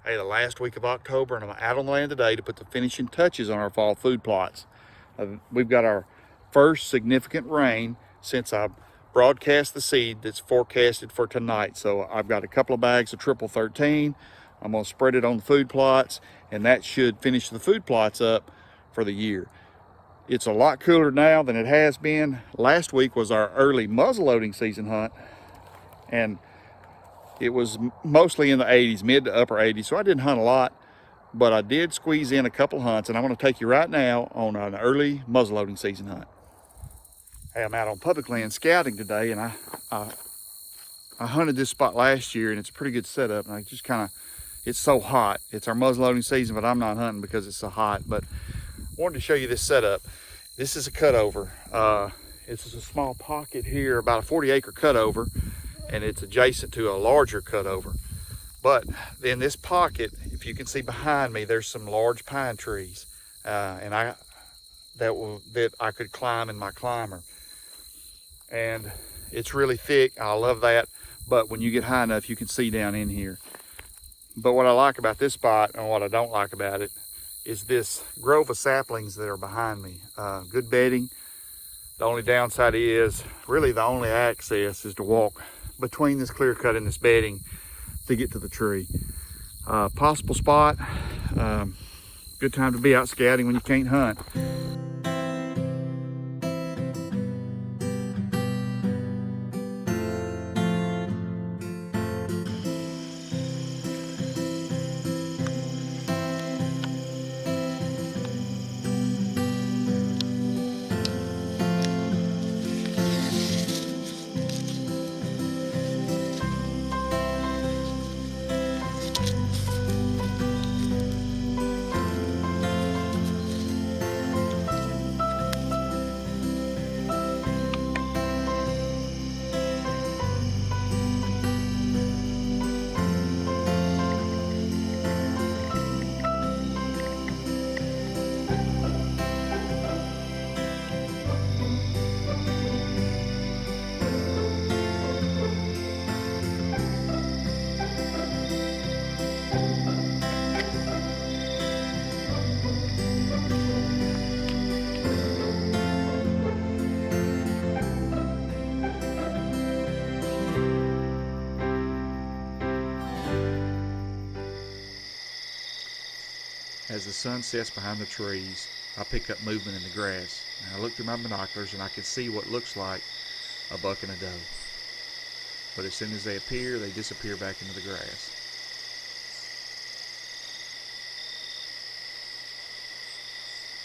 Hey, the last week of October, and I'm out on the land today to put the finishing touches on our fall food plots. We've got our first significant rain since I broadcast the seed that's forecasted for tonight. So I've got a couple of bags of triple 13. I'm gonna spread it on the food plots, and that should finish the food plots up for the year. It's a lot cooler now than it has been. Last week was our early muzzleloading season hunt, and it was mostly in the 80s, mid to upper 80s, so I didn't hunt a lot, but I did squeeze in a couple hunts, and I'm going to take you right now on an early muzzleloading season hunt. Hey, I'm out on public land scouting today, and I hunted this spot last year, and it's a pretty good setup, and I just kind of, it's so hot. It's our muzzleloading season, but I'm not hunting because it's so hot, but I wanted to show you this setup. This is a cutover. It's a small pocket here, about a 40-acre cutover, and it's adjacent to a larger cutover. But in this pocket, if you can see behind me, there's some large pine trees, and that I could climb in my climber. And it's really thick. I love that. But when you get high enough, you can see down in here. But what I like about this spot and what I don't like about it is this grove of saplings that are behind me. Good bedding. The only downside is, really the only access is to walk between this clear cut and this bedding to get to the tree. Possible spot, good time to be out scouting when you can't hunt. As the sun sets behind the trees, I pick up movement in the grass. And I look through my binoculars and I can see what looks like a buck and a doe. But as soon as they appear, they disappear back into the grass.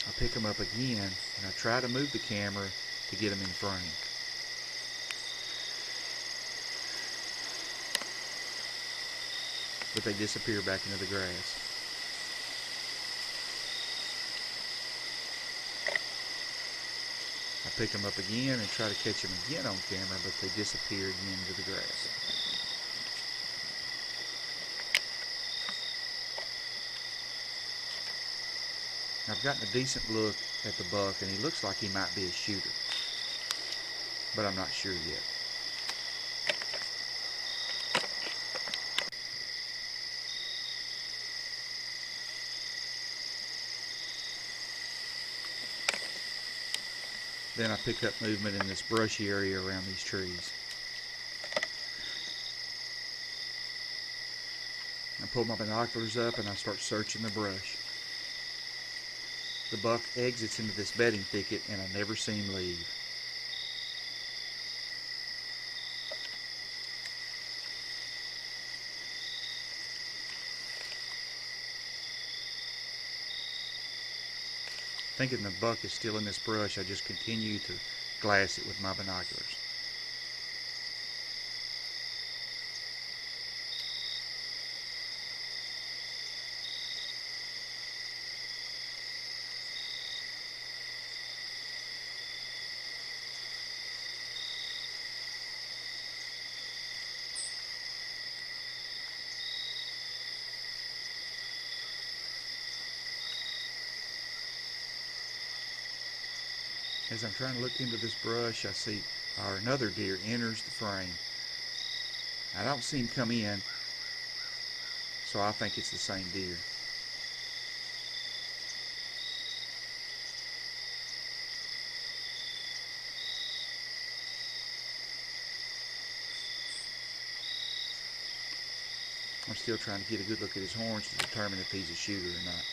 I pick them up again and I try to move the camera to get them in frame. But they disappear back into the grass. I pick them up again and try to catch them again on camera, but they disappear again into the grass. I've gotten a decent look at the buck, and he looks like he might be a shooter, but I'm not sure yet. Then I pick up movement in this brushy area around these trees. I pull my binoculars up and I start searching the brush. The buck exits into this bedding thicket and I never see him leave. Thinking the buck is still in this brush, I just continue to glass it with my binoculars. As I'm trying to look into this brush, I see another deer enters the frame. I don't see him come in, so so I think it's the same deer. I'm still trying to get a good look at his horns to determine if he's a shooter or not.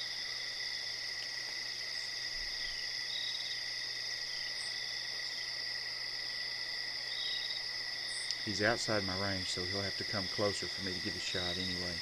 He's outside my range, so he'll have to come closer for me to get a shot anyway.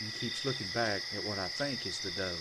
And he keeps looking back at what I think is the doe.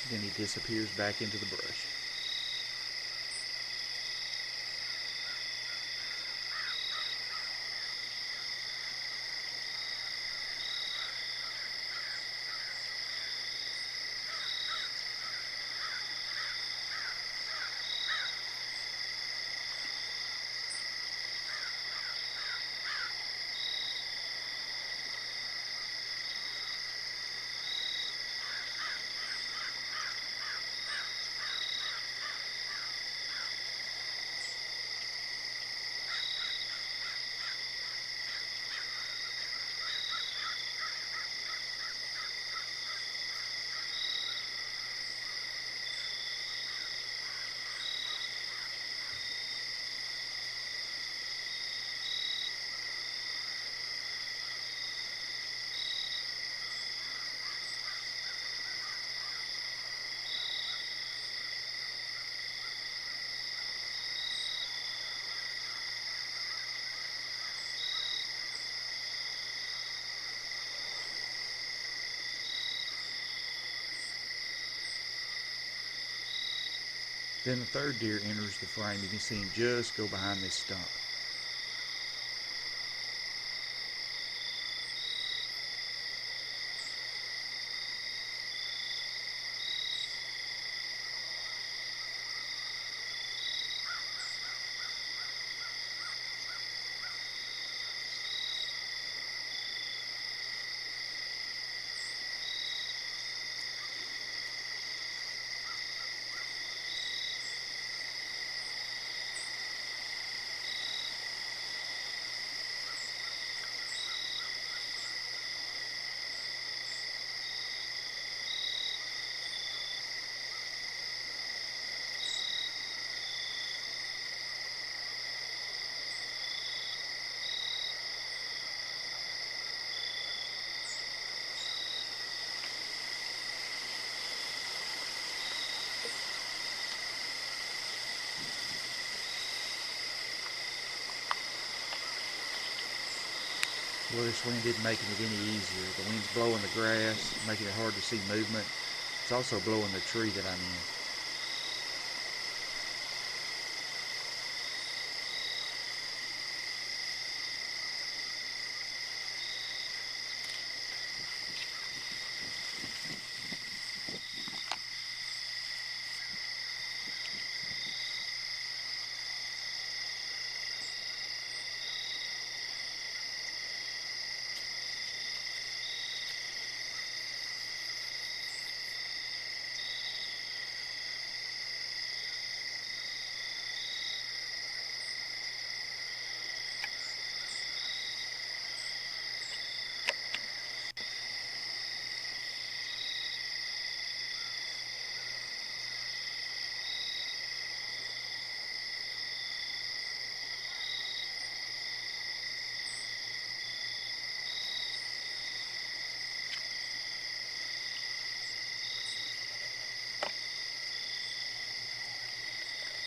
Then he disappears back into the brush. Then the third deer enters the frame. You can see him just go behind this stump. Well, this wind isn't making it any easier. The wind's blowing the grass, making it hard to see movement. It's also blowing the tree that I'm in.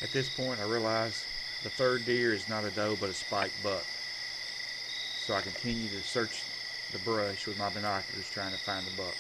At this point, I realize the third deer is not a doe but a spiked buck. So I continue to search the brush with my binoculars trying to find the buck.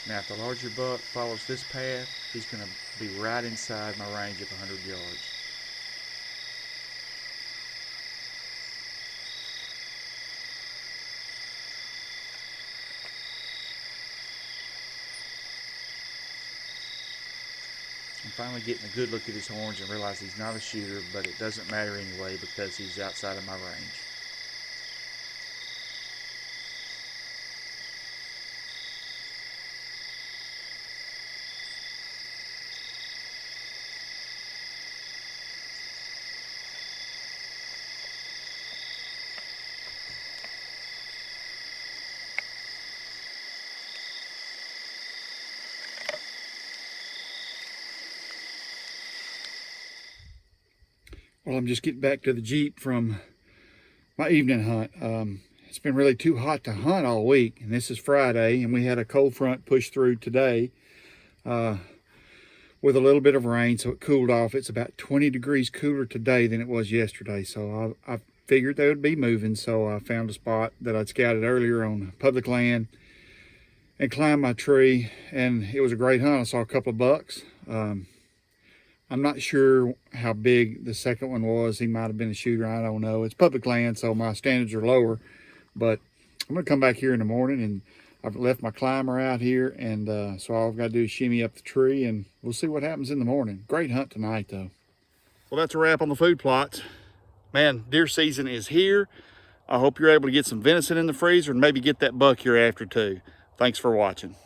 Now, if the larger buck follows this path, he's going to be right inside my range of 100 yards. I'm finally getting a good look at his horns and realize he's not a shooter, but it doesn't matter anyway because he's outside of my range. Well, I'm just getting back to the Jeep from my evening hunt. It's been really too hot to hunt all week, and this is Friday, and we had a cold front push through today with a little bit of rain, so it cooled off. It's about 20 degrees cooler today than it was yesterday, so I figured they would be moving, so I found a spot that I'd scouted earlier on public land and climbed my tree, and it was a great hunt. I saw a couple of bucks. I'm not sure how big the second one was. He might have been a shooter. I don't know. It's public land, so my standards are lower. But I'm going to come back here in the morning, and I've left my climber out here. And so all I've got to do is shimmy up the tree, and we'll see what happens in the morning. Great hunt tonight, though. Well, that's a wrap on the food plots. Man, deer season is here. I hope you're able to get some venison in the freezer and maybe get that buck you're after, too. Thanks for watching.